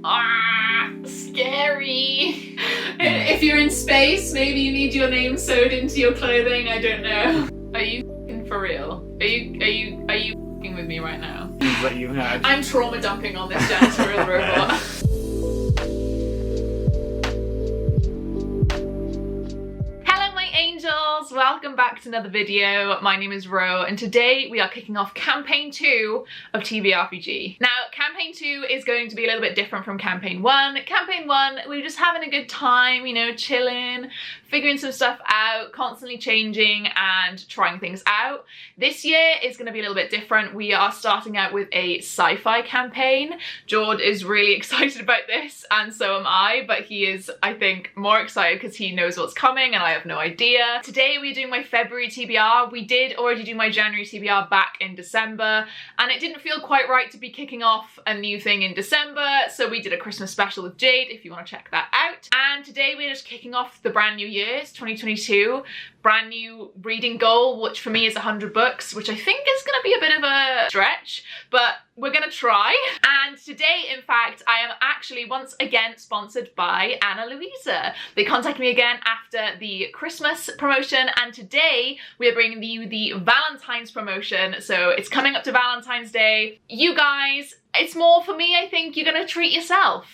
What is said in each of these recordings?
Ah, scary. If you're in space, maybe you need your name sewed into your clothing. I don't know. Are you f***ing for real? Are you f***ing with me right now? What you had. I'm trauma dumping on this janitorial robot. Angels, welcome back to another video. My name is Ro and today we are kicking off campaign 2 of TBRPG. Now campaign 2 is going to be a little bit different from campaign 1. Campaign 1 we were just having a good time, you know, chilling, figuring some stuff out, constantly changing and trying things out. This year is going to be a little bit different. We are starting out with a sci-fi campaign. Jord is really excited about this and so am I, but he is, I think, more excited because he knows what's coming and I have no idea. Today we're doing my February TBR. We did already do my January TBR back in December and it didn't feel quite right to be kicking off a new thing in December, so we did a Christmas special with Jade if you want to check that out. And today we're just kicking off the brand new year's 2022. Brand new reading goal, which for me is 100 books, which I think is going to be a bit of a stretch, but we're going to try. And today, in fact, I am actually once again sponsored by Ana Luisa. They contacted me again after the Christmas promotion, and today we are bringing you the Valentine's promotion. So it's coming up to Valentine's Day. You guys, it's more for me, I think you're going to treat yourself.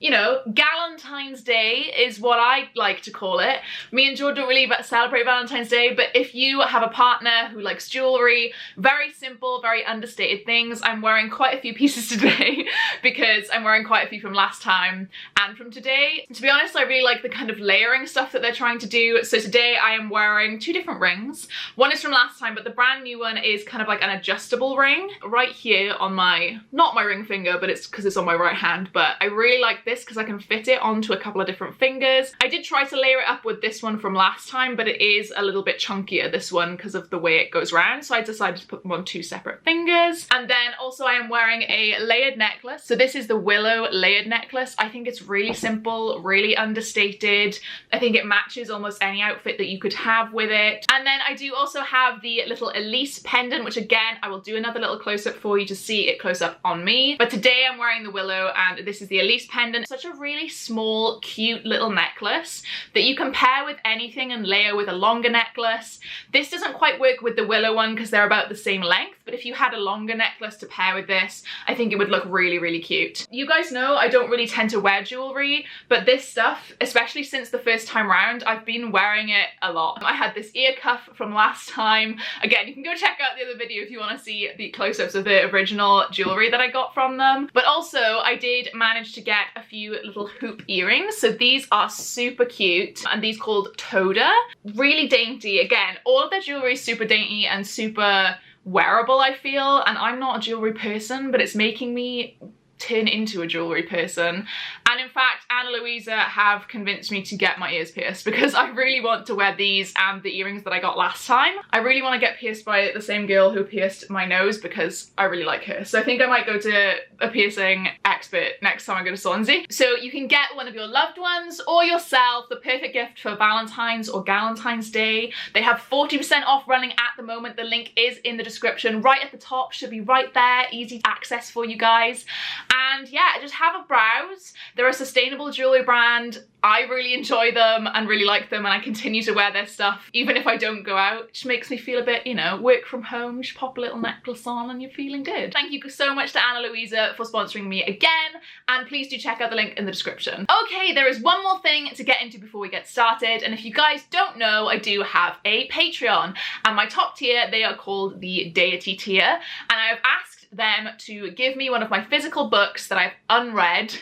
You know, Galentine's Day is what I like to call it. Me and George don't really celebrate Valentine's Day, but if you have a partner who likes jewelry, very simple, very understated things. I'm wearing quite a few pieces today because I'm wearing quite a few from last time and from today. To be honest, I really like the kind of layering stuff that they're trying to do. So today I am wearing 2 different rings. One is from last time, but the brand new one is kind of like an adjustable ring right here on my, not my ring finger, but it's because it's on my right hand, but I really like this because I can fit it onto a couple of different fingers. I did try to layer it up with this one from last time, but it is a little bit chunkier, this one, because of the way it goes round, so I decided to put them on 2 separate fingers. And then also I am wearing a layered necklace. So this is the Willow layered necklace. I think it's really simple, really understated. I think it matches almost any outfit that you could have with it. And then I do also have the little Elise pendant, which again, I will do another little close-up for you to see it close up on me. But today I'm wearing the Willow and this is the Elise pendant. Such a really small, cute little necklace that you can pair with anything and layer with a longer necklace. This doesn't quite work with the Willow one because they're about the same length, but if you had a longer necklace to pair with this, I think it would look really, really cute. You guys know I don't really tend to wear jewelry, but this stuff, especially since the first time round, I've been wearing it a lot. I had this ear cuff from last time. Again, you can go check out the other video if you want to see the close-ups of the original jewelry that I got from them. But also, I did manage to get a few little hoop earrings. So these are super cute and these called Toda. Really dainty. Again, all of their jewelry is super dainty and super wearable, I feel, and I'm not a jewelry person, but it's making me turn into a jewelry person. And in fact, Ana Luisa have convinced me to get my ears pierced because I really want to wear these and the earrings that I got last time. I really want to get pierced by the same girl who pierced my nose because I really like her. So I think I might go to a piercing expert next time I go to Swansea. So you can get one of your loved ones or yourself the perfect gift for Valentine's or Galentine's Day. They have 40% off running at the moment. The link is in the description right at the top, should be right there, easy access for you guys. And yeah, just have a browse. They're a sustainable jewelry brand. I really enjoy them and really like them and I continue to wear their stuff even if I don't go out, which makes me feel a bit, you know, work from home, just pop a little necklace on and you're feeling good. Thank you so much to Ana Luisa for sponsoring me again, and please do check out the link in the description. Okay, there is one more thing to get into before we get started, and if you guys don't know, I do have a Patreon, and my top tier, they are called the Deity tier, and I have asked them to give me one of my physical books that I've unread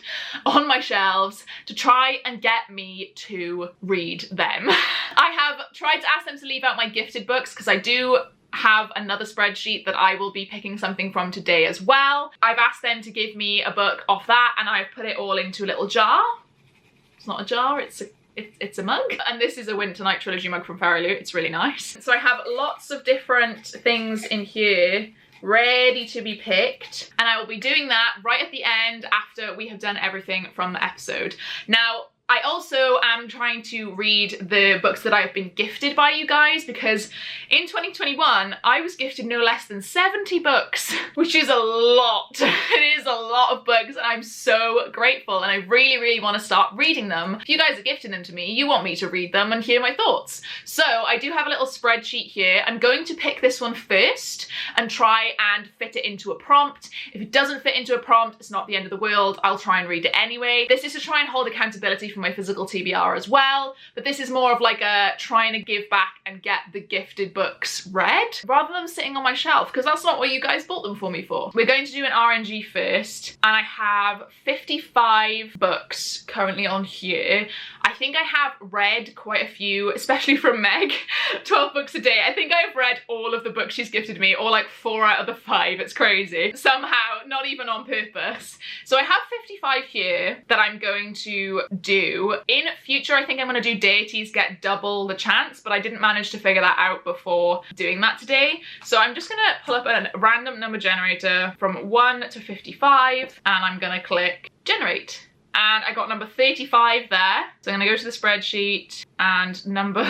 on my shelves to try and get me to read them. I have tried to ask them to leave out my gifted books because I do have another spreadsheet that I will be picking something from today as well. I've asked them to give me a book off that and I've put it all into a little jar. It's not a jar, it's a mug. And this is a Winter Night Trilogy mug from Fairy Loot. It's really nice. So I have lots of different things in here ready to be picked, and I will be doing that right at the end after we have done everything from the episode. Now, I also am trying to read the books that I've been gifted by you guys, because in 2021 I was gifted no less than 70 books, which is a lot. It is a lot of books, and I'm so grateful, and I really, really want to start reading them. If you guys are gifting them to me, you want me to read them and hear my thoughts. So I do have a little spreadsheet here. I'm going to pick this one first and try and fit it into a prompt. If it doesn't fit into a prompt, it's not the end of the world. I'll try and read it anyway. This is to try and hold accountability for my physical TBR as well, but this is more of like a trying to give back and get the gifted books read rather than sitting on my shelf, because that's not what you guys bought them for me for. We're going to do an RNG first, and I have 55 books currently on here. I think I have read quite a few, especially from Meg. 12 books a day. I think I've read all of the books she's gifted me, or like 4 out of the 5. It's crazy. Somehow, not even on purpose. So I have 55 here that I'm going to do. In future, I think I'm going to do deities get double the chance, but I didn't manage to figure that out before doing that today. So I'm just going to pull up a random number generator from 1 to 55, and I'm going to click generate. And I got number 35 there. So I'm gonna go to the spreadsheet, and number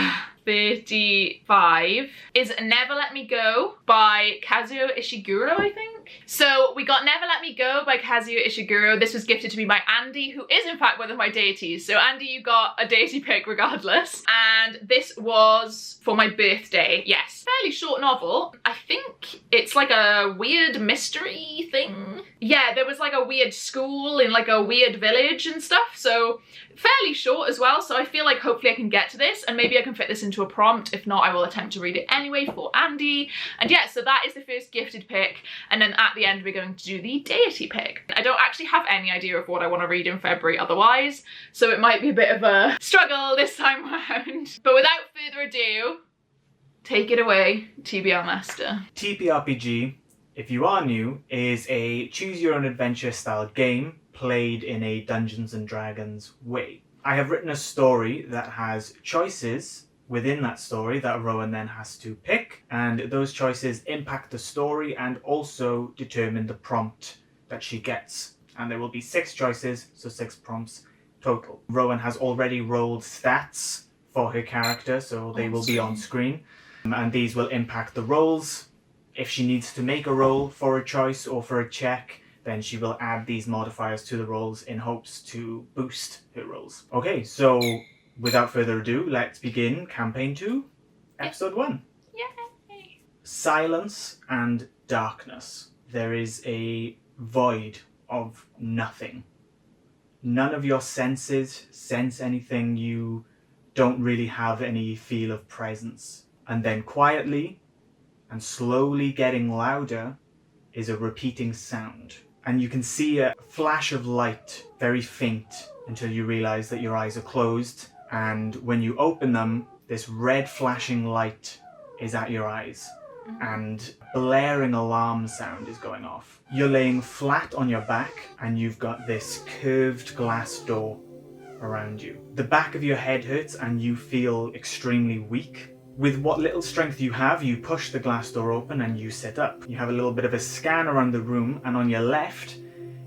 35 is Never Let Me Go by Kazuo Ishiguro, I think. So we got Never Let Me Go by Kazuo Ishiguro. This was gifted to me by Andy, who is in fact one of my deities. So Andy, you got a deity pick regardless. And this was for my birthday. Yes, fairly short novel. I think it's like a weird mystery thing. Yeah, there was like a weird school in like a weird village and stuff. So fairly short as well. So I feel like hopefully I can get to this, and maybe I can fit this into a prompt. If not, I will attempt to read it anyway for Andy. And yeah, so that is the first gifted pick. And then at the end, we're going to do the deity pick. I don't actually have any idea of what I want to read in February otherwise, so it might be a bit of a struggle this time around. But without further ado, take it away, TBR Master. TBRPG, if you are new, is a choose your own adventure style game played in a Dungeons and Dragons way. I have written a story that has choices within that story that Rowan then has to pick, and those choices impact the story and also determine the prompt that she gets. And there will be 6 choices, so 6 prompts total. Rowan has already rolled stats for her character, so they will be on screen, and these will impact the rolls. If she needs to make a roll for a choice or for a check, then she will add these modifiers to the rolls in hopes to boost her rolls. Okay, so without further ado, let's begin Campaign 2, Episode 1. Yay! Silence and darkness. There is a void of nothing. None of your senses sense anything. You don't really have any feel of presence. And then quietly and slowly getting louder is a repeating sound. And you can see a flash of light, very faint, until you realize that your eyes are closed. And when you open them, this red flashing light is at your eyes. And blaring alarm sound is going off. You're laying flat on your back, and you've got this curved glass door around you. The back of your head hurts, and you feel extremely weak. With what little strength you have, you push the glass door open and you sit up. You have a little bit of a scan around the room, and on your left,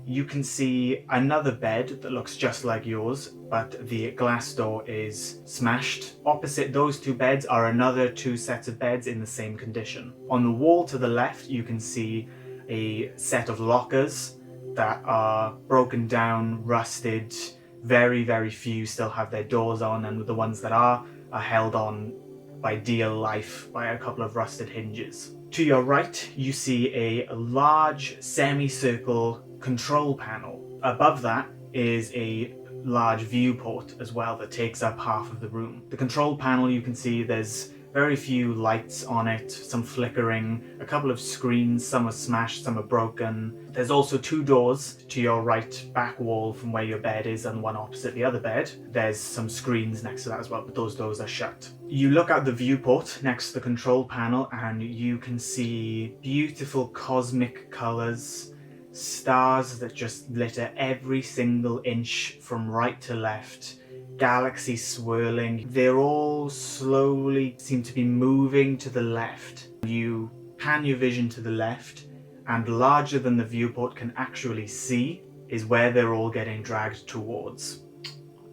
you can see another bed that looks just like yours, but the glass door is smashed. Opposite those 2 beds are another 2 sets of beds in the same condition. On the wall to the left, you can see a set of lockers that are broken down, rusted. Very, very few still have their doors on, and the ones that are held on by dear life by a couple of rusted hinges. To your right, you see a large semicircle control panel. Above that is a large viewport as well that takes up half of the room. The control panel, you can see there's very few lights on it, some flickering, a couple of screens, some are smashed, some are broken. There's also 2 doors to your right back wall from where your bed is, and one opposite the other bed. There's some screens next to that as well, but those doors are shut. You look out the viewport next to the control panel, and you can see beautiful cosmic colours, stars that just litter every single inch from right to left. Galaxies swirling. They're all slowly seem to be moving to the left. You pan your vision to the left, and larger than the viewport can actually see is where they're all getting dragged towards.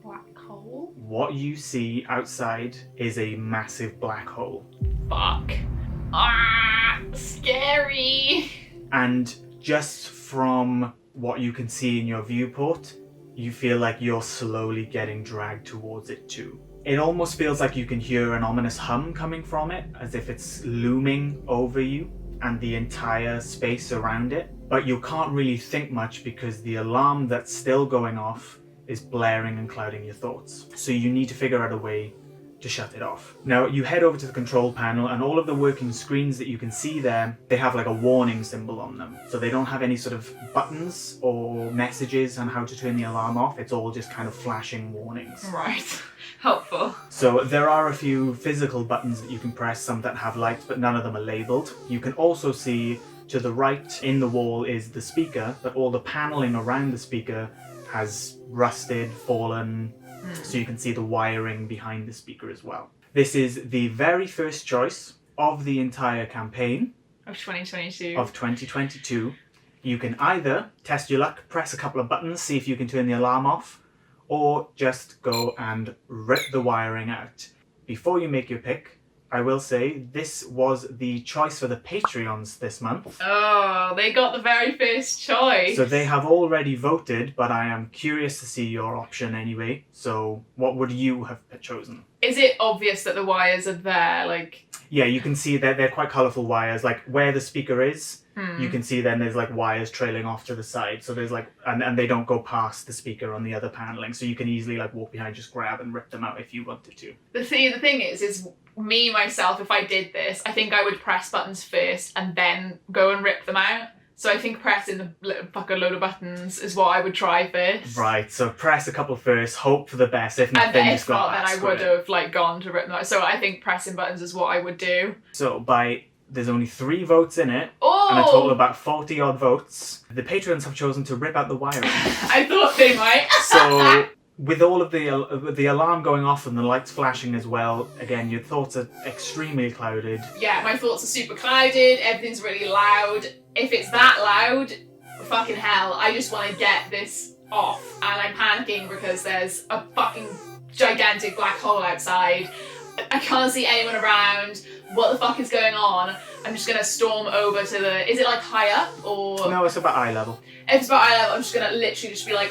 Black hole. wall? What you see outside is a massive black hole. Fuck. Ah, scary. And just from what you can see in your viewport, you feel like you're slowly getting dragged towards it too. It almost feels like you can hear an ominous hum coming from it, as if it's looming over you and the entire space around it. But you can't really think much because the alarm that's still going off is blaring and clouding your thoughts. So you need to figure out a way to shut it off. Now you head over to the control panel, and all of the working screens that you can see there, they have like a warning symbol on them. So they don't have any sort of buttons or messages on how to turn the alarm off. It's all just kind of flashing warnings. Right. Helpful. So there are a few physical buttons that you can press, some that have lights, but none of them are labeled. You can also see to the right in the wall is the speaker, but all the paneling around the speaker has rusted, fallen, so you can see the wiring behind the speaker as well. This is the very first choice of the entire campaign Of 2022. of 2022. You can either test your luck, press a couple of buttons, see if you can turn the alarm off, or just go and rip the wiring out. Before you make your pick, I will say this was the choice for the Patreons this month. Oh, they got the very first choice. So they have already voted, but I am curious to see your option anyway. So what would you have chosen? Is it obvious that the wires are there? Like, Yeah, you can see that they're quite colourful wires. Like where the speaker is, you can see then there's like wires trailing off to the side. So there's like, and they don't go past the speaker on the other paneling. So you can easily like walk behind, just grab and rip them out if you wanted to. the thing is me, myself, if I did this, I think I would press buttons first and then go and rip them out. So I think pressing the fucking load of buttons is what I would try first. Right, so press a couple first, hope for the best. If not, And then then just if go, not, then I screw would it. have like gone to rip them out. So I think pressing buttons is what I would do. So there's only 3 votes in it, and a total of Oh! about 40 odd votes. The patrons have chosen to rip out the wiring. I thought they might. So with all of the alarm going off and the lights flashing as well, again, your thoughts are extremely clouded. Yeah, my thoughts are super clouded, everything's really loud. If it's that loud, fucking hell, I just want to get this off. And I'm panicking because there's a fucking gigantic black hole outside. I can't see anyone around. What the fuck is going on? I'm just gonna storm over to the... Is it like high up or... No, it's about eye level. If it's about eye level, I'm just gonna literally just be like,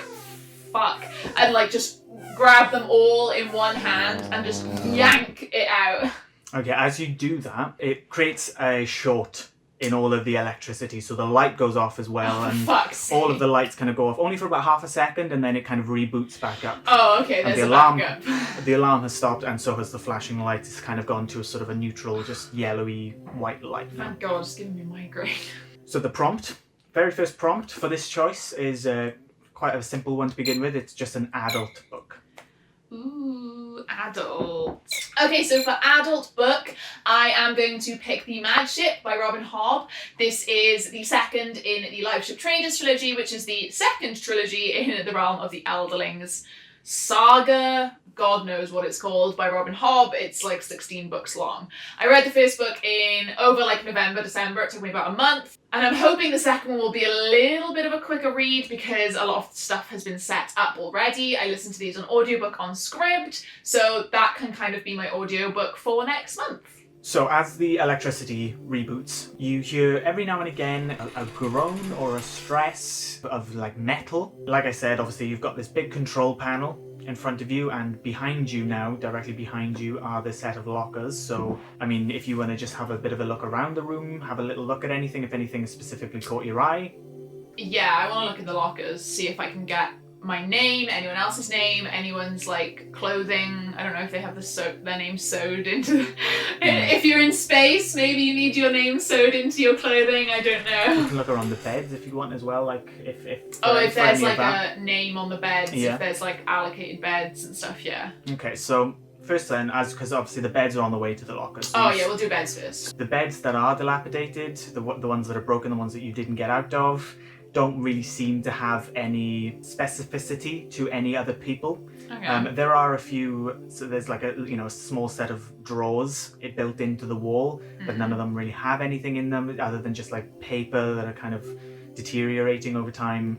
fuck. And like just grab them all in one hand and just yank it out. Okay, as you do that, it creates a short in all of the electricity, so the light goes off as well, and Fuck's sake. all of the lights kind of go off, only for about half a second, and then it kind of reboots back up. Oh, okay, And there's the a alarm, backup. the alarm has stopped, and so has the flashing light. It's kind of gone to a sort of a neutral, just yellowy white light now. Thank God, it's giving me a migraine. So the prompt, very first prompt for this choice is quite a simple one to begin with. It's just an adult book. Ooh, adult. Okay, so for adult book, I am going to pick The Mad Ship by Robin Hobb. This is the second in the Live Ship Traders trilogy, which is the second trilogy in the realm of the Elderlings saga. God knows what it's called, by Robin Hobb. It's like 16 books long. I read the first book in over like November, December. It took me about a month. And I'm hoping the second one will be a little bit of a quicker read because a lot of stuff has been set up already. I listened to these on audiobook on Scribd, so that can kind of be my audiobook for next month. So as the electricity reboots, you hear every now and again a groan or a stress of like metal. Like I said, obviously you've got this big control panel in front of you, and behind you now, directly behind you, are the set of lockers. So, I mean, if you want to just have a bit of a look around the room, have a little look at anything, if anything specifically caught your eye. Yeah, I want to look in the lockers, see if I can get my name, anyone else's name, anyone's like clothing. I don't know if they have their name sewed into if you're in space, maybe you need your name sewed into your clothing. I don't know. You can look around the beds if you want as well, like if if there's like a name on the beds, Yeah. if there's like allocated beds and stuff, yeah. Okay, so first then, because obviously the beds are on the way to the lockers. So Oh yeah, we'll do beds first. the beds that are dilapidated, the ones that are broken, the ones that you didn't get out of, don't really seem to have any specificity to any other people. Okay. There are a few, so there's like a small set of drawers built into the wall, but none of them really have anything in them other than just like paper that are kind of deteriorating over time.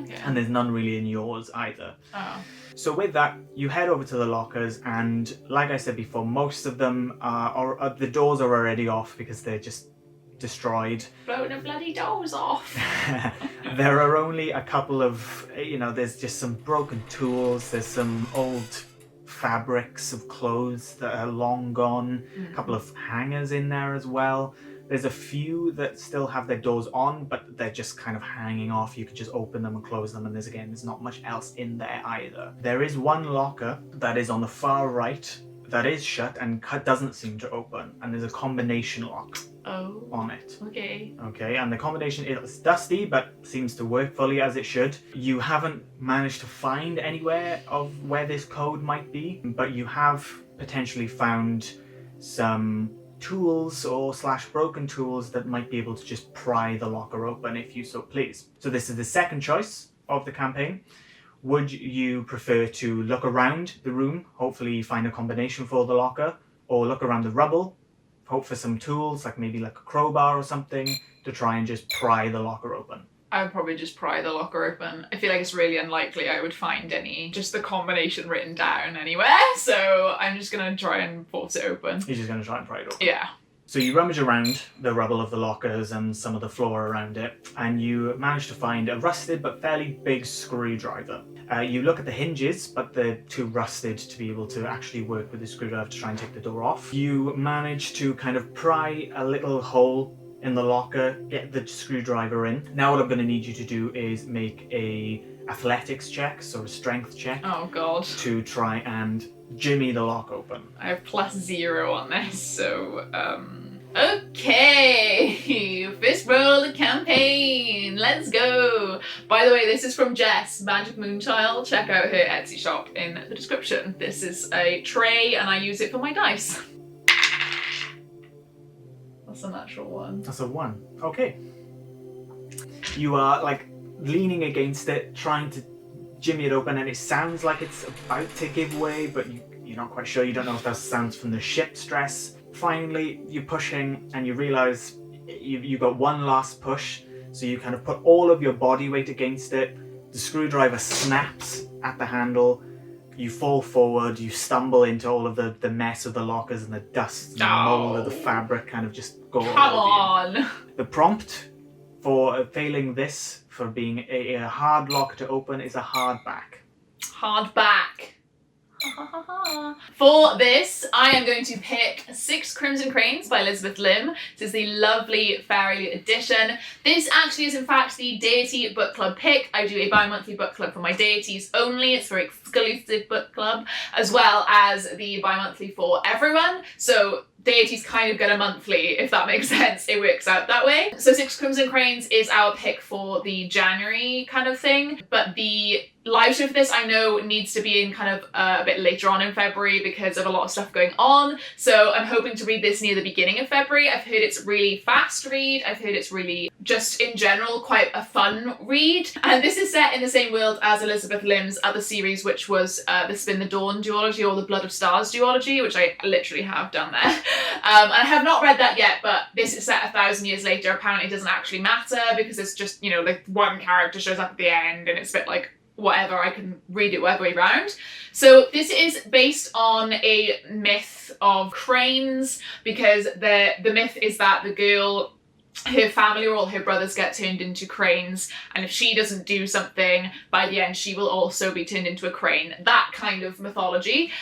Okay. And there's none really in yours either. Oh. So with that, you head over to the lockers, and like I said before, most of them are the doors are already off because they're just destroyed. Blowing the bloody doors off. There are only a couple of, there's just some broken tools, there's some old fabrics of clothes that are long gone, a couple of hangers in there as well. There's a few that still have their doors on, but they're just kind of hanging off. You could just open them and close them, and there's not much else in there either. There is one locker that is on the far right that is shut and doesn't seem to open, and there's a combination lock on it. Okay, and the combination is dusty, but seems to work fully as it should. You haven't managed to find anywhere of where this code might be, but you have potentially found some tools or / broken tools that might be able to just pry the locker open if you so please. So this is the second choice of the campaign. Would you prefer to look around the room, hopefully find a combination for the locker, or look around the rubble, hope for some tools, maybe a crowbar or something, to try and just pry the locker open? I would probably just pry the locker open. I feel like it's really unlikely I would find just the combination written down anywhere, so I'm just gonna try and force it open. You're just gonna try and pry it open? Yeah. So you rummage around the rubble of the lockers and some of the floor around it, and you manage to find a rusted but fairly big screwdriver. You look at the hinges, but they're too rusted to be able to actually work with the screwdriver to try and take the door off. You manage to kind of pry a little hole in the locker, get the screwdriver in. Now what I'm going to need you to do is make a athletics check, so a strength check. Oh god. To try and jimmy the lock open. I have +0 on this, so okay, first roll of campaign, let's go. By the way, this is from Jess, Magic Moonchild. Check out her Etsy shop in the description. This is a tray and I use it for my dice. That's a natural 1. That's a 1. Okay. You are leaning against it, trying to jimmy it open, and it sounds like it's about to give way, but you're not quite sure. You don't know if that sounds from the ship stress. Finally, you're pushing and you realize you got one last push, so you kind of put all of your body weight against it. The screwdriver snaps at the handle. You fall forward, you stumble into all of the mess of the lockers, and the dust and the mold of the fabric kind of just go all over you. The prompt for failing this, for being a hard lock to open, is a hardback. Hardback. For this, I am going to pick 6 Crimson Cranes by Elizabeth Lim. This is the lovely fairy edition. This actually is in fact the Deity Book Club pick. I do a bi-monthly book club for my deities only. It's a very exclusive book club, as well as the bi-monthly for everyone. So deities kind of get a monthly, if that makes sense. It works out that way. So 6 Crimson Cranes is our pick for the January kind of thing, but the live show for this I know needs to be in kind of a bit later on in February because of a lot of stuff going on. So I'm hoping to read this near the beginning of February. I've heard it's really fast read. I've heard it's really, just in general, quite a fun read. And this is set in the same world as Elizabeth Lim's other series, which was the Spin the Dawn duology, or the Blood of Stars duology, which I literally have done there. And I have not read that yet, but this is set 1,000 years later. Apparently it doesn't actually matter because it's just, one character shows up at the end and it's a bit whatever, I can read it whatever way round. So this is based on a myth of cranes, because the myth is that the girl, her family or all her brothers get turned into cranes, and if she doesn't do something, by the end she will also be turned into a crane. That kind of mythology,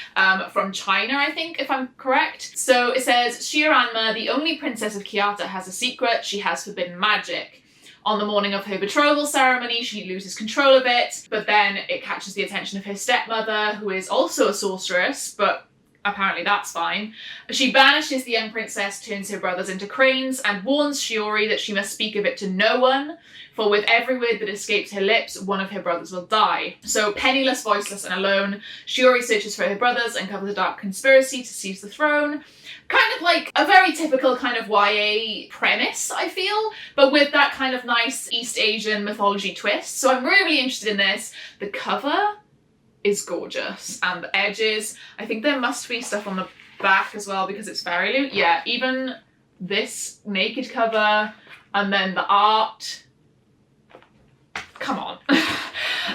from China, I think, if I'm correct. So it says, Shiranma, the only princess of Kyoto, has a secret. She has forbidden magic. On the morning of her betrothal ceremony, she loses control of it, but then it catches the attention of her stepmother, who is also a sorceress, but apparently that's fine. She banishes the young princess, turns her brothers into cranes, and warns Shiori that she must speak of it to no one, for with every word that escapes her lips, one of her brothers will die. So penniless, voiceless, and alone, Shiori searches for her brothers and covers a dark conspiracy to seize the throne. Kind of like a very typical kind of YA premise, I feel, but with that kind of nice East Asian mythology twist. So I'm really interested in this. The cover is gorgeous, and the edges, I think there must be stuff on the back as well because it's fairy loot. Yeah, even this naked cover, and then the art. Come on.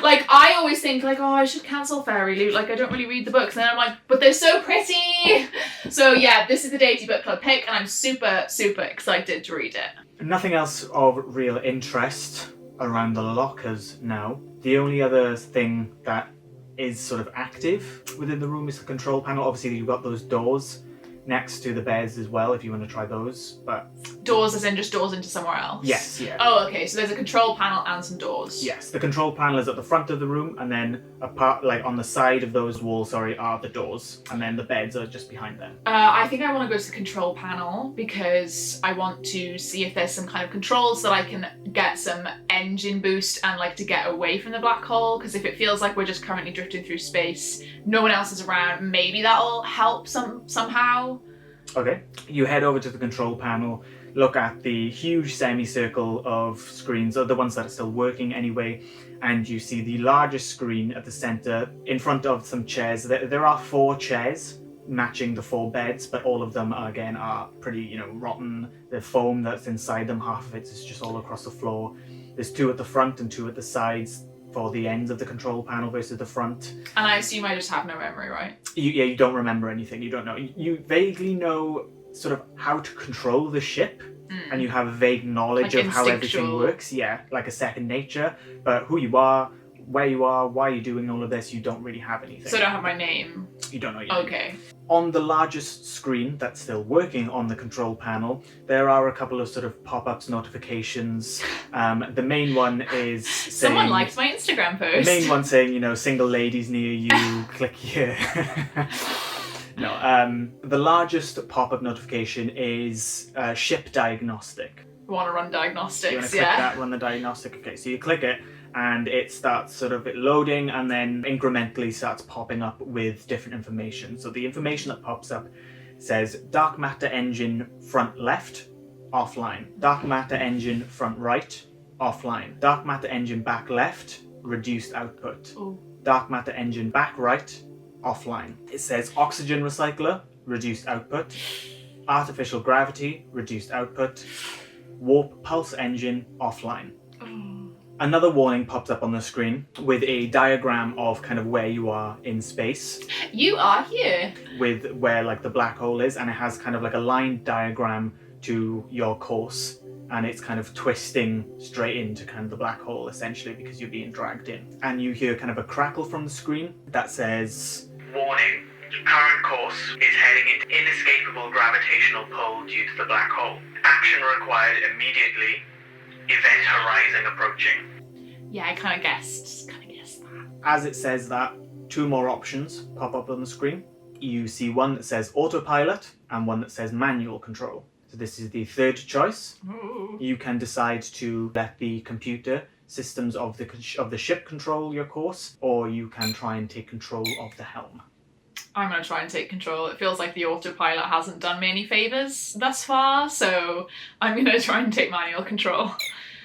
Like, I always think, like, oh, I should cancel Fairy Loot. Like, I don't really read the books. And then I'm like, but they're so pretty. So, yeah, this is the Deity Book Club pick, and I'm super, super excited to read it. Nothing else of real interest around the lockers now. The only other thing that is sort of active within the room is the control panel. Obviously, you've got those doors next to the beds as well, if you want to try those. But doors as in just doors into somewhere else? Yes, yeah. Oh, okay, so there's a control panel and some doors. Yes, the control panel is at the front of the room, and then apart, like on the side of those walls, are the doors, and then the beds are just behind them. I think I want to go to the control panel because I want to see if there's some kind of controls that I can get some engine boost and like to get away from the black hole, because if it feels like we're just currently drifting through space, no one else is around, maybe that'll help somehow. Okay, you head over to the control panel, look at the huge semicircle of screens, or the ones that are still working anyway, and you see the largest screen at the center in front of some chairs. There are 4 chairs matching the 4 beds, but all of them are pretty, rotten. The foam that's inside them, half of it is just all across the floor. There's 2 at the front and 2 at the sides for the ends of the control panel versus the front. And I assume I just have no memory, right? You don't remember anything. You don't know. You vaguely know sort of how to control the ship, and you have a vague knowledge like of how everything works. Yeah, like a second nature. But who you are, where you are, why you're doing all of this, you don't really have anything. So I don't have my name? You don't know yet. Okay. On the largest screen that's still working on the control panel, there are a couple of sort of pop-ups, notifications. The main one is saying... Someone liked my Instagram post. The main one saying, single ladies near you, click here. No, the largest pop-up notification is ship diagnostic. You want to run diagnostics, you want to click that, run the diagnostic. Okay, so you click it, and it starts sort of loading, and then incrementally starts popping up with different information. So the information that pops up says dark matter engine front left, offline. Dark matter engine front right, offline. Dark matter engine back left, reduced output. Ooh. Dark matter engine back right, offline. It says oxygen recycler, reduced output. Artificial gravity, reduced output. Warp pulse engine, offline. Another warning pops up on the screen with a diagram of kind of where you are in space. You are here. With where like the black hole is, and it has kind of like a line diagram to your course, and it's kind of twisting straight into kind of the black hole essentially because you're being dragged in. And you hear kind of a crackle from the screen that says, warning, current course is heading into inescapable gravitational pull due to the black hole. Action required immediately. Event horizon approaching. Yeah, I kind of guessed that. As it says that, 2 more options pop up on the screen. You see one that says autopilot and one that says manual control. So this is the 3rd choice. Ooh. You can decide to let the computer systems of the ship control your course, or you can try and take control of the helm. I'm going to try and take control. It feels like the autopilot hasn't done me any favours thus far, so I'm going to try and take manual control.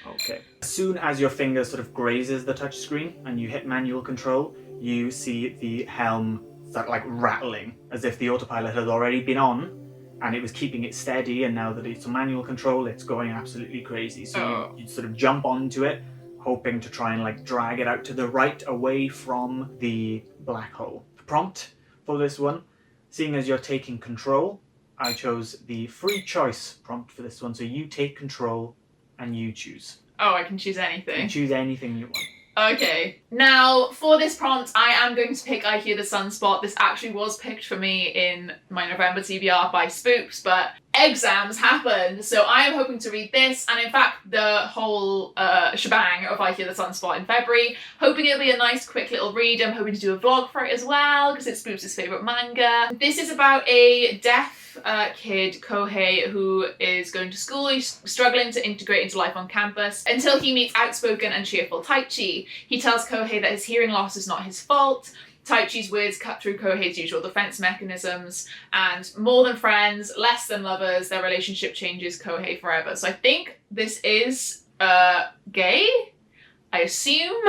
Okay. As soon as your finger sort of grazes the touchscreen and you hit manual control, you see the helm start like rattling, as if the autopilot had already been on and it was keeping it steady, and now that it's on manual control, it's going absolutely crazy. So you sort of jump onto it, hoping to try and like drag it out to the right away from the black hole. The prompt for this one, seeing as you're taking control, I chose the free choice prompt for this one. So you take control and you choose. Oh, I can choose anything. You can choose anything you want. Okay, now for this prompt, I am going to pick I Hear the Sunspot. This actually was picked for me in my November TBR by Spooks, but exams happened, so I am hoping to read this, and in fact the whole shebang of I Hear the Sunspot in February. Hoping it'll be a nice quick little read. I'm hoping to do a vlog for it as well, because it's Spooks' favourite manga. This is about a deaf kid, Kohei, who is going to school. He's struggling to integrate into life on campus until he meets outspoken and cheerful Taichi. He tells Kohei that his hearing loss is not his fault. Taichi's words cut through Kohei's usual defense mechanisms, and more than friends, less than lovers, their relationship changes Kohei forever. So I think this is gay. I assume.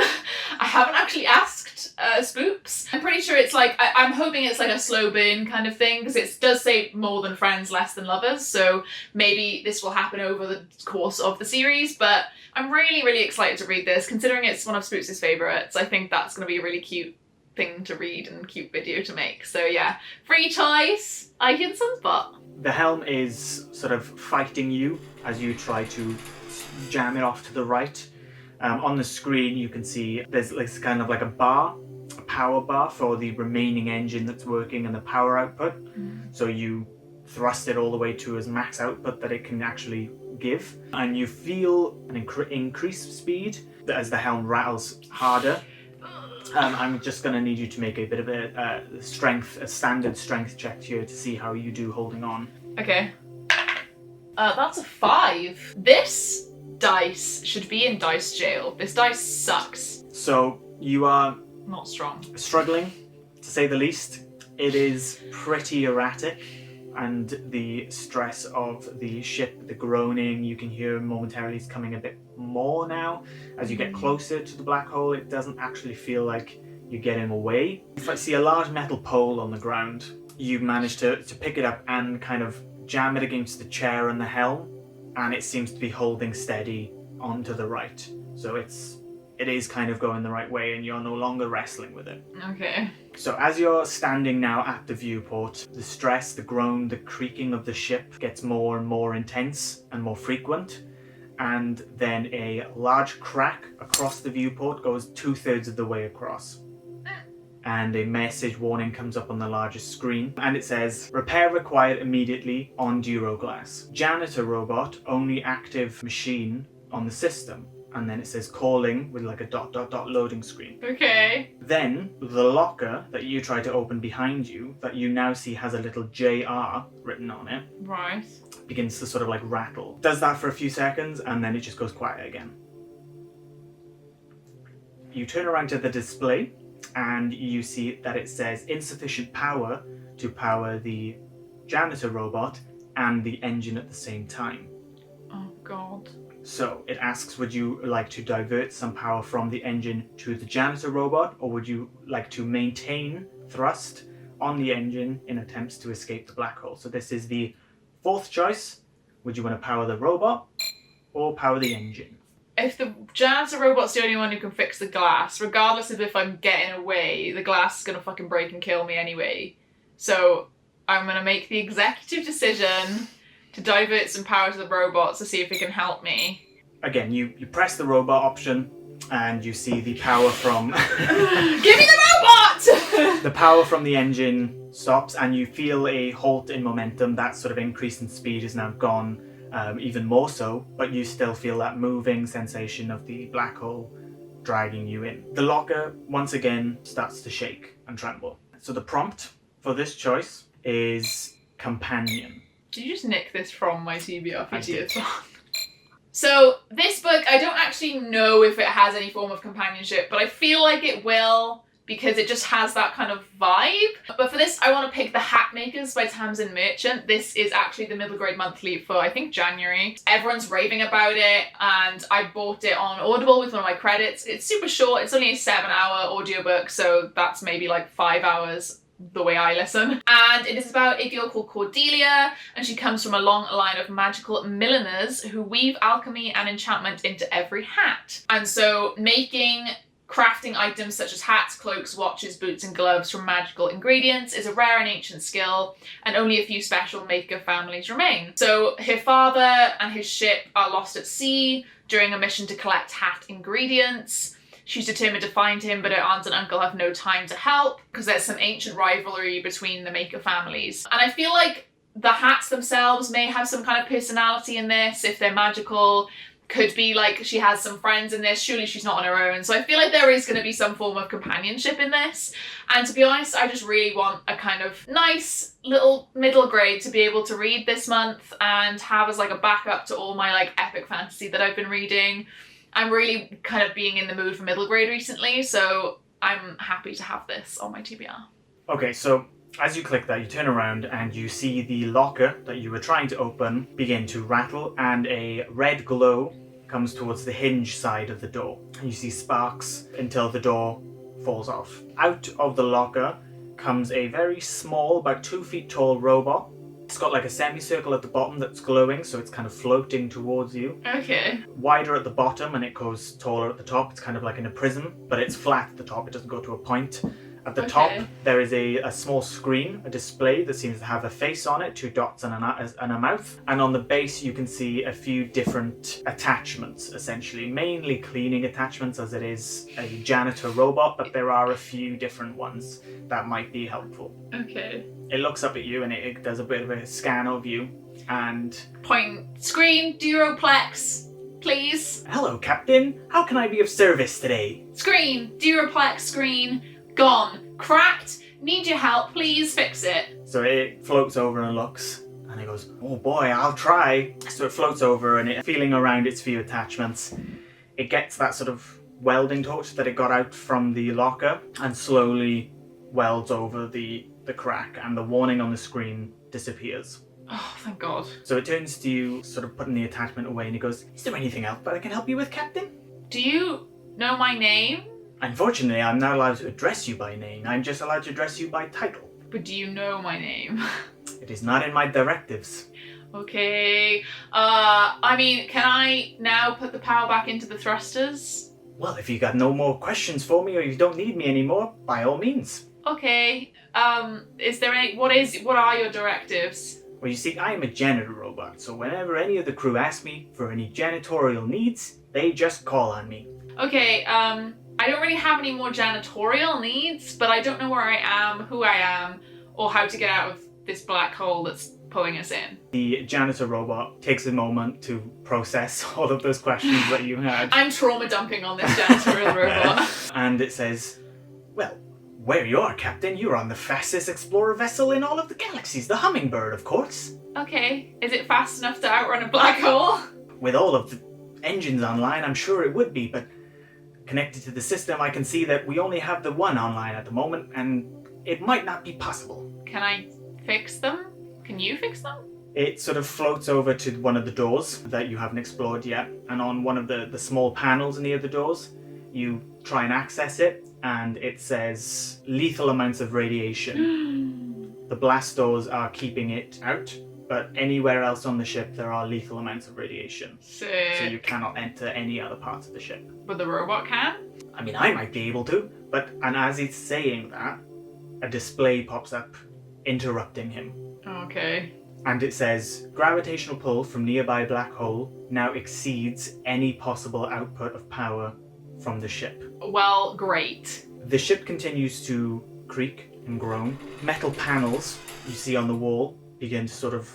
I haven't actually asked Spoops. I'm pretty sure it's like, I'm hoping it's like a slow burn kind of thing, because it does say more than friends, less than lovers, so maybe this will happen over the course of the series, but I'm really, really excited to read this, considering it's one of Spoops' favourites. I think that's going to be a really cute thing to read and cute video to make. So yeah, free choice, Ike and Sunspot. The helm is sort of fighting you as you try to jam it off to the right. On the screen you can see there's kind of like a power bar for the remaining engine that's working and the power output. So you thrust it all the way to its max output that it can actually give, and you feel an increased speed as the helm rattles harder. I'm just going to need you to make a bit of a standard strength check here to see how you do holding on. Okay. That's a 5. This dice should be in dice jail. This dice sucks. So you are not strong. Struggling, to say the least. It is pretty erratic, and the stress of the ship, the groaning, you can hear momentarily is coming a bit more now. As you get closer to the black hole, it doesn't actually feel like you're getting away. If I see a large metal pole on the ground, you manage to pick it up and kind of jam it against the chair and the helm, and it seems to be holding steady onto the right. So it is kind of going the right way, and you're no longer wrestling with it. Okay. So as you're standing now at the viewport, the stress, the groan, the creaking of the ship gets more and more intense and more frequent, and then a large crack across the viewport goes 2/3 of the way across. And a message warning comes up on the largest screen, and it says, "Repair required immediately on Duroglass. Janitor robot, only active machine on the system." And then it says calling with like a ... loading screen. Okay. Then the locker that you try to open behind you, that you now see has a little JR written on it, right, begins to sort of like rattle. Does that for a few seconds, and then it just goes quiet again. You turn around to the display, and you see that it says insufficient power to power the janitor robot and the engine at the same time. Oh god. So it asks, would you like to divert some power from the engine to the janitor robot, or would you like to maintain thrust on the engine in attempts to escape the black hole? So this is the 4th choice. Would you want to power the robot or power the engine? If the janitor robot's the only one who can fix the glass, regardless of if I'm getting away, the glass is going to fucking break and kill me anyway. So I'm going to make the executive decision to divert some power to the robots to see if it can help me. Again, you press the robot option, and you see the power from... Give me the robot! The power from the engine stops, and you feel a halt in momentum. That sort of increase in speed is now gone, even more so, but you still feel that moving sensation of the black hole dragging you in. The locker, once again, starts to shake and tremble. So the prompt for this choice is companion. Did you just nick this from my TBRPG as well? So this book, I don't actually know if it has any form of companionship, but I feel like it will, because it just has that kind of vibe. But for this, I want to pick The Hat Makers by Tamsin Merchant. This is actually the middle grade monthly for, I think, January. Everyone's raving about it, and I bought it on Audible with one of my credits. It's super short. It's only a 7-hour audiobook, so that's maybe like 5 hours the way I listen. And it is about a girl called Cordelia, and she comes from a long line of magical milliners who weave alchemy and enchantment into every hat. And so crafting items such as hats, cloaks, watches, boots and gloves from magical ingredients is a rare and ancient skill, and only a few special maker families remain. So her father and his ship are lost at sea during a mission to collect hat ingredients. She's determined to find him, but her aunt and uncle have no time to help because there's some ancient rivalry between the maker families. And I feel like the hats themselves may have some kind of personality in this, if they're magical. Could be like she has some friends in this, surely she's not on her own. So I feel like there is going to be some form of companionship in this. And to be honest, I just really want a kind of nice little middle grade to be able to read this month and have as like a backup to all my like epic fantasy that I've been reading. I'm really kind of being in the mood for middle grade recently, so I'm happy to have this on my TBR. Okay, so as you click that, you turn around and you see the locker that you were trying to open begin to rattle, and a red glow comes towards the hinge side of the door. And you see sparks until the door falls off. Out of the locker comes a very small, about 2 feet tall robot. It's got like a semicircle at the bottom that's glowing, so it's kind of floating towards you. Okay. Wider at the bottom and it goes taller at the top. It's kind of like in a prism, but it's flat at the top. It doesn't go to a point. At the top, there is a small screen, a display that seems to have a face on it, 2 dots and a mouth. And on the base, you can see a few different attachments, essentially. Mainly cleaning attachments, as it is a janitor robot, but there are a few different ones that might be helpful. Okay. It looks up at you and it does a bit of a scan of you and... Point. Screen, Duroplex, please. Hello, Captain. How can I be of service today? Screen, Duroplex screen. Gone. Cracked. Need your help. Please fix it. So it floats over and looks, and it goes, oh boy, I'll try. So it floats over and feeling around its few attachments, it gets that sort of welding torch that it got out from the locker and slowly welds over the crack, and the warning on the screen disappears. Oh, thank God. So it turns to you, sort of putting the attachment away, and he goes, is there anything else that I can help you with, Captain? Do you know my name? Unfortunately, I'm not allowed to address you by name. I'm just allowed to address you by title. But do you know my name? It is not in my directives. Okay. I mean, can I now put the power back into the thrusters? Well, if you got no more questions for me or you don't need me anymore, by all means. Okay. Is there any... What are your directives? Well, you see, I am a janitor robot, so whenever any of the crew ask me for any janitorial needs, they just call on me. Okay, I don't really have any more janitorial needs, but I don't know where I am, who I am, or how to get out of this black hole that's pulling us in. The janitor robot takes a moment to process all of those questions that you had. I'm trauma dumping on this janitorial robot. And it says, well, where you are, Captain, you're on the fastest explorer vessel in all of the galaxies, the Hummingbird, of course. Okay, is it fast enough to outrun a black hole? With all of the engines online, I'm sure it would be, but connected to the system, I can see that we only have the one online at the moment, and it might not be possible. Can I fix them? Can you fix them? It sort of floats over to one of the doors that you haven't explored yet, and on one of the small panels near the doors, you try and access it, and it says lethal amounts of radiation. The blast doors are keeping it out, but anywhere else on the ship there are lethal amounts of radiation. Sick. So you cannot enter any other parts of the ship. But the robot can? I mean, I might be able to, and as it's saying that, a display pops up, interrupting him. Okay. And it says, gravitational pull from nearby black hole now exceeds any possible output of power from the ship. Well, great. The ship continues to creak and groan. Metal panels you see on the wall begin to sort of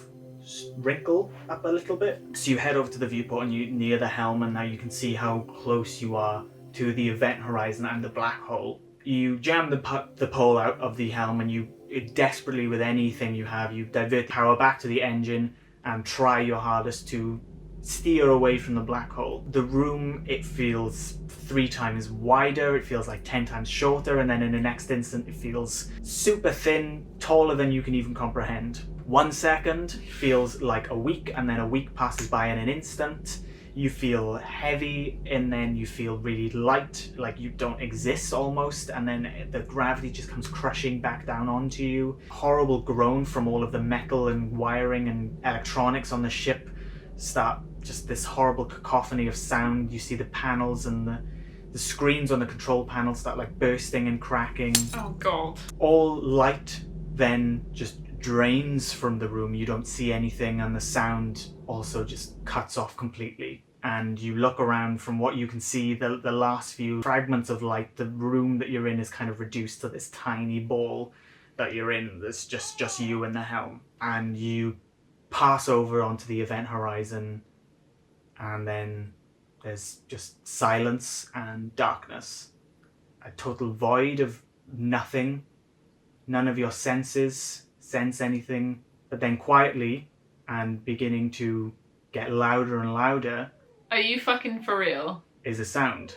wrinkle up a little bit. So you head over to the viewport and you near the helm, and now you can see how close you are to the event horizon and the black hole. You jam the pole out of the helm and you desperately, with anything you have, you divert power back to the engine and try your hardest to steer away from the black hole. The room, it feels 3 times wider, it feels like 10 times shorter, and then in the next instant it feels super thin, taller than you can even comprehend. 1 second feels like a week, and then a week passes by in an instant. You feel heavy, and then you feel really light, like you don't exist almost, and then the gravity just comes crushing back down onto you. Horrible groan from all of the metal and wiring and electronics on the ship start just this horrible cacophony of sound. You see the panels and the screens on the control panel start like bursting and cracking. Oh God. All light then just drains from the room. You don't see anything, and the sound also just cuts off completely. And you look around, from what you can see, the last few fragments of light, the room that you're in is kind of reduced to this tiny ball that you're in. There's just you and the helm. And you pass over onto the event horizon, and then there's just silence and darkness. A total void of nothing. None of your senses sense anything. But then quietly, and beginning to get louder and louder, Are you fucking for real? is a sound.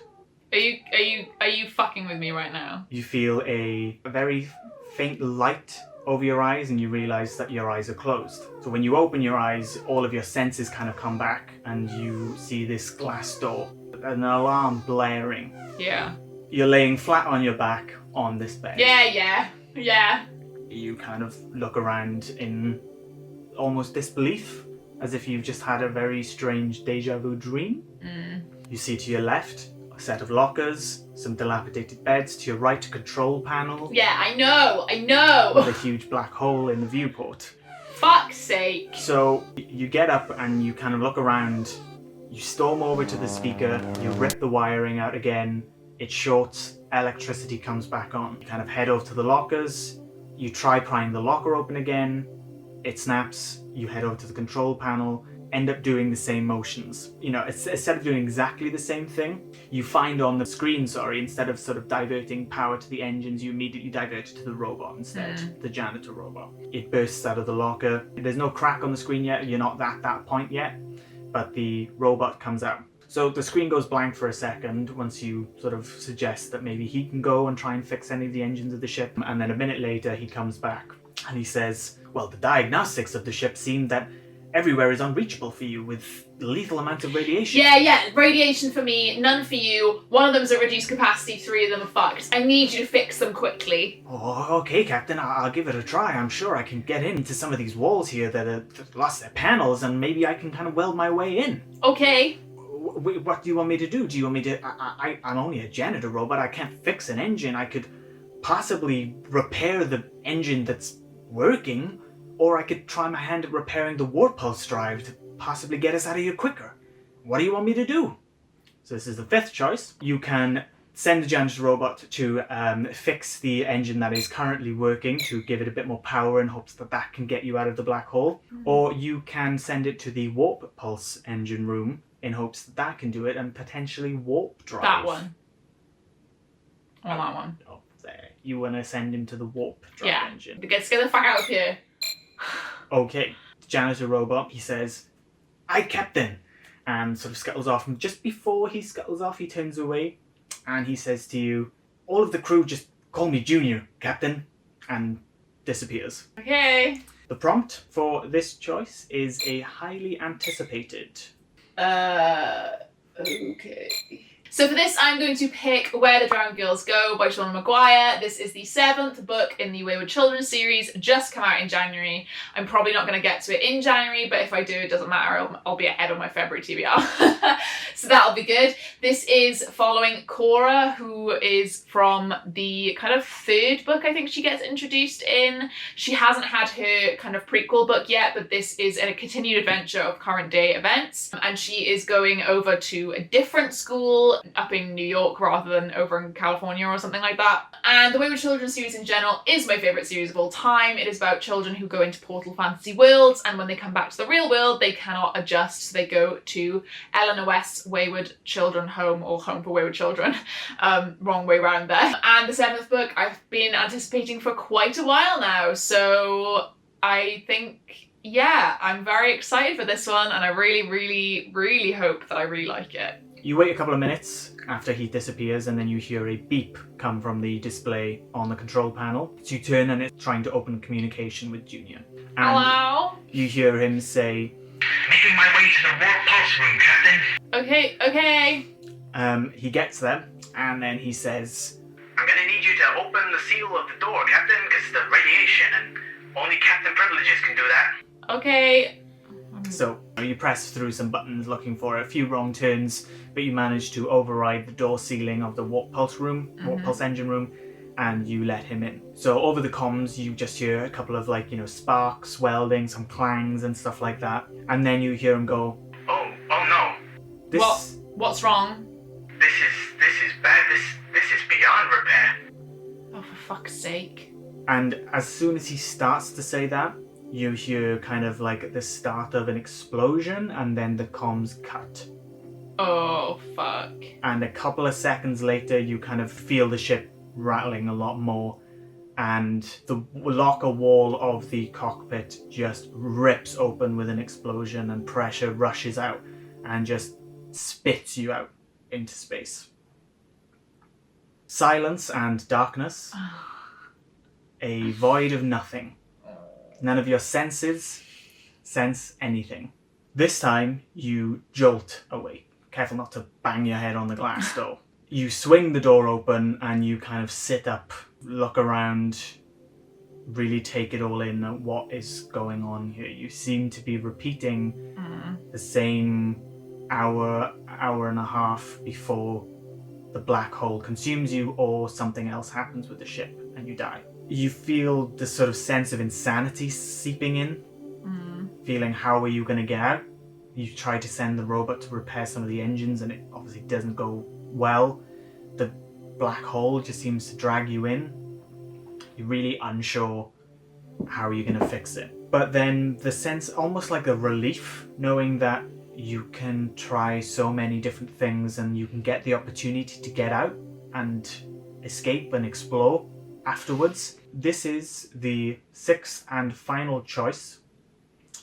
Are you fucking with me right now? You feel a very faint light over your eyes and you realize that your eyes are closed. So when you open your eyes, all of your senses kind of come back and you see this glass door, an alarm blaring. Yeah. You're laying flat on your back on this bed. Yeah. You kind of look around in almost disbelief, as if you've just had a very strange deja vu dream. You see to your left a set of lockers, some dilapidated beds. To your right, a control panel. Yeah, I know. With a huge black hole in the viewport. Fuck's sake. So you get up and you kind of look around. You storm over to the speaker. You rip the wiring out again. It shorts. Electricity comes back on. You kind of head over to the lockers. You try prying the locker open again. It snaps. You head over to the control panel. End up doing the same motions. You know, instead of doing exactly the same thing, you find on the screen, instead of sort of diverting power to the engines, you immediately divert it to the robot instead, the janitor robot. It bursts out of the locker. There's no crack on the screen yet. You're not at that point yet, but the robot comes out. So the screen goes blank for a second once you sort of suggest that maybe he can go and try and fix any of the engines of the ship. And then a minute later, he comes back and he says, well, the diagnostics of the ship seem that everywhere is unreachable for you with lethal amounts of radiation. Yeah. Radiation for me, none for you. One of them's at reduced capacity, 3 of them are fucked. I need you to fix them quickly. Oh, okay, Captain. I'll give it a try. I'm sure I can get into some of these walls here that lost their panels, and maybe I can kind of weld my way in. Okay. What do you want me to do? Do you want me to... I'm only a janitor robot. I can't fix an engine. I could possibly repair the engine that's working, or I could try my hand at repairing the warp pulse drive to possibly get us out of here quicker. What do you want me to do? So this is the 5th choice. You can send the janitor robot to fix the engine that is currently working to give it a bit more power in hopes that that can get you out of the black hole. Or you can send it to the warp pulse engine room in hopes that that can do it and potentially warp drive. That one. I want that one. Oh, there. You want to send him to the warp drive engine. Get the fuck out of here. Okay. The janitor robot, he says, "Aye, Captain," and sort of scuttles off. And just before he scuttles off, he turns away and he says to you, "All of the crew just call me Junior, Captain," and disappears. Okay. The prompt for this choice is a highly anticipated. Okay. So for this, I'm going to pick Where the Drowned Girls Go by Sean Maguire. This is the 7th book in the Wayward Children series, just come out in January. I'm probably not going to get to it in January, but if I do, it doesn't matter. I'll be ahead of my February TBR. So that'll be good. This is following Cora, who is from the kind of 3rd book I think she gets introduced in. She hasn't had her kind of prequel book yet, but this is a continued adventure of current day events. And she is going over to a different school up in New York rather than over in California or something like that. And the Wayward Children series in general is my favourite series of all time. It is about children who go into portal fantasy worlds, and when they come back to the real world they cannot adjust, so they go to Eleanor West's Wayward Children Home, or Home for Wayward Children. Wrong way around there. And the 7th book I've been anticipating for quite a while now, so I think, yeah, I'm very excited for this one, and I really hope that I really like it. You wait a couple of minutes after he disappears, and then you hear a beep come from the display on the control panel. So you turn and it's trying to open communication with Junior. And hello? You hear him say, "Making my way to the warp pulse room, Captain." Okay. He gets there, and then he says, "I'm gonna need you to open the seal of the door, Captain, because the radiation, and only Captain privileges can do that." Okay. So you press through some buttons looking for a few wrong turns, but you manage to override the door sealing of the warp pulse engine room, and you let him in. So over the comms you just hear a couple of sparks, welding, some clangs and stuff like that, and then you hear him go, Oh no. What's wrong? This is bad. This is beyond repair. Oh, for fuck's sake. And as soon as he starts to say that, you hear kind of like the start of an explosion, and then the comms cut. Oh, fuck. And a couple of seconds later, you kind of feel the ship rattling a lot more, and the locker wall of the cockpit just rips open with an explosion, and pressure rushes out and just spits you out into space. Silence and darkness. a void of nothing. None of your senses sense anything. This time, you jolt awake. Careful not to bang your head on the glass door. You swing the door open and you kind of sit up, look around, really take it all in at what is going on here. You seem to be repeating the same hour and a half before the black hole consumes you or something else happens with the ship and you die. You feel this sort of sense of insanity seeping in, feeling how are you going to get out? You try to send the robot to repair some of the engines and it obviously doesn't go well. The black hole just seems to drag you in. You're really unsure how are you going to fix it. But then the sense, almost like a relief, knowing that you can try so many different things and you can get the opportunity to get out and escape and explore afterwards. This is the sixth and final choice.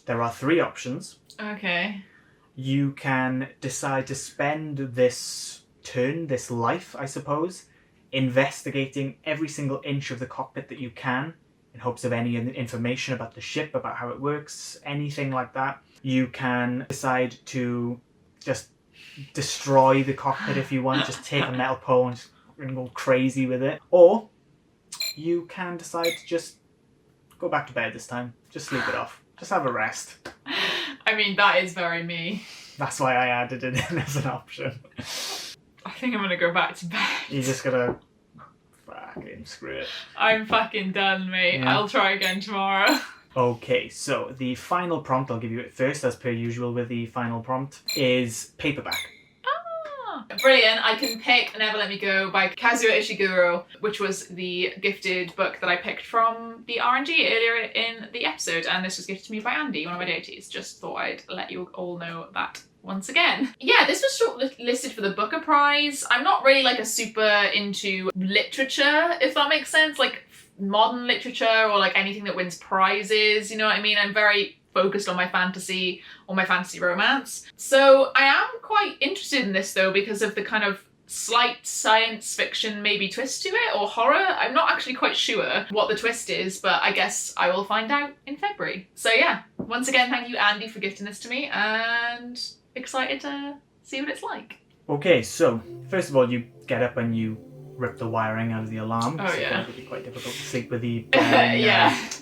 There are three options. Okay. You can decide to spend this turn, this life, I suppose, investigating every single inch of the cockpit that you can in hopes of any information about the ship, about how it works, anything like that. You can decide to just destroy the cockpit if you want, just take a metal pole and just go crazy with it. Or you can decide to just go back to bed this time, just sleep it off, just have a rest. I mean, that is very me. That's why I added it in as an option. I think I'm gonna go back to bed. You're just gonna fucking screw it. I'm fucking done, mate. Yeah. I'll try again tomorrow. Okay, so the final prompt, I'll give you it first, as per usual with the final prompt, is paperback. Brilliant. I can pick Never Let Me Go by Kazuo Ishiguro, which was the gifted book that I picked from the RNG earlier in the episode, and this was gifted to me by Andy, one of my deities. Just thought I'd let you all know that once again. Yeah, this was shortlisted for the Booker Prize. I'm not really like a super into literature, if that makes sense, like modern literature or like anything that wins prizes, you know what I mean? I'm very focused on my fantasy or my fantasy romance. So I am quite interested in this though because of the kind of slight science fiction maybe twist to it, or horror. I'm not actually quite sure what the twist is, but I guess I will find out in February. So yeah, once again, thank you Andy for gifting this to me and excited to see what it's like. Okay, so first of all you get up and you rip the wiring out of the alarm. Oh, yeah. It would be quite difficult to sleep with the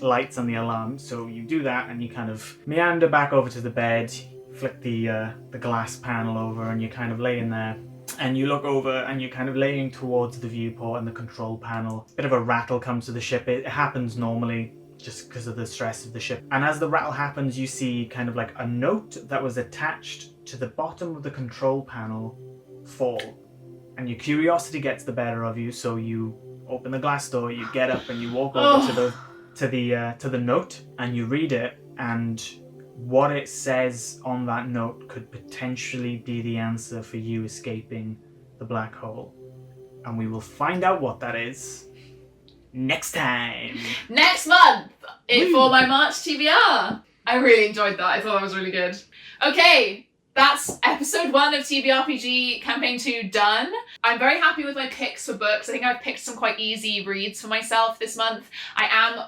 lights on the alarm. So you do that and you kind of meander back over to the bed, flick the glass panel over and you're kind of laying there. And you look over and you're kind of laying towards the viewport and the control panel. A bit of a rattle comes to the ship. It happens normally just because of the stress of the ship. And as the rattle happens, you see kind of like a note that was attached to the bottom of the control panel fall. And your curiosity gets the better of you, so you open the glass door, you get up and you walk over to the note and you read it, and what it says on that note could potentially be the answer for you escaping the black hole. And we will find out what that is next time. Next month for my March TBR. I really enjoyed that. I thought that was really good. Okay. That's episode 1 of TBRPG Campaign 2 done. I'm very happy with my picks for books. I think I've picked some quite easy reads for myself this month. I am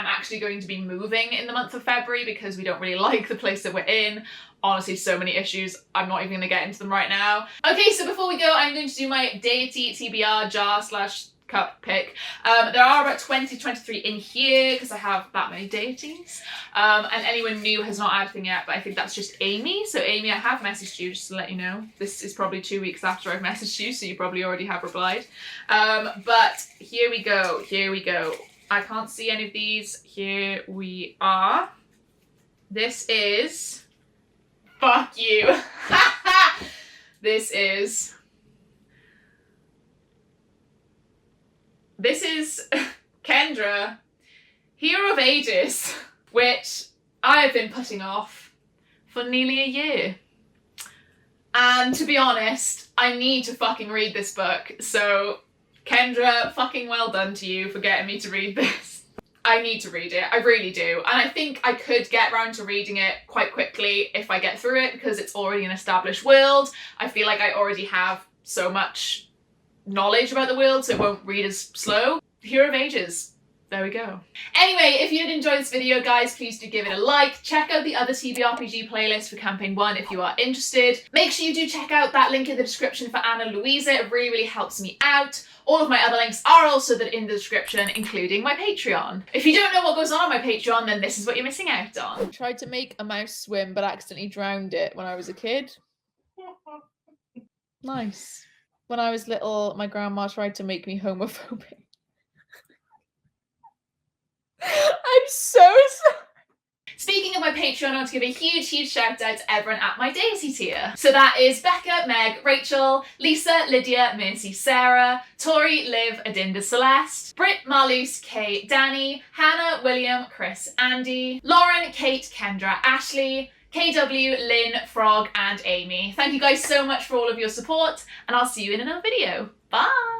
actually going to be moving in the month of February because we don't really like the place that we're in. Honestly, so many issues. I'm not even going to get into them right now. Okay, so before we go, I'm going to do my deity TBR jar/cup pick. There are about 23 in here because I have that many deities. And anyone new has not added anything yet, but I think that's just Amy. So Amy, I have messaged you just to let you know. This is probably 2 weeks after I've messaged you, so you probably already have replied. But here we go. I can't see any of these. Here we are. This is... Fuck you. This is Kendra, Hero of Ages, which I have been putting off for nearly a year. And to be honest, I need to fucking read this book. So Kendra, fucking well done to you for getting me to read this. I need to read it, I really do. And I think I could get round to reading it quite quickly if I get through it because it's already an established world. I feel like I already have so much knowledge about the world, so it won't read as slow. Hero of Ages. There we go. Anyway, if you did enjoy this video, guys, please do give it a like. Check out the other TBRPG playlist for Campaign 1 if you are interested. Make sure you do check out that link in the description for Ana Luisa. It really, really helps me out. All of my other links are also in the description, including my Patreon. If you don't know what goes on my Patreon, then this is what you're missing out on. I tried to make a mouse swim, but accidentally drowned it when I was a kid. Nice. When I was little, my grandma tried to make me homophobic. I'm so sorry. Speaking of my Patreon, I want to give a huge, huge shout out to everyone at my deity tier. So that is Becca, Meg, Rachel, Lisa, Lydia, Mercy, Sarah, Tori, Liv, Adinda, Celeste, Britt, Marloose, Kay, Danny, Hannah, William, Chris, Andy, Lauren, Kate, Kendra, Ashley, KW, Lynn, Frog, and Amy. Thank you guys so much for all of your support, and I'll see you in another video. Bye!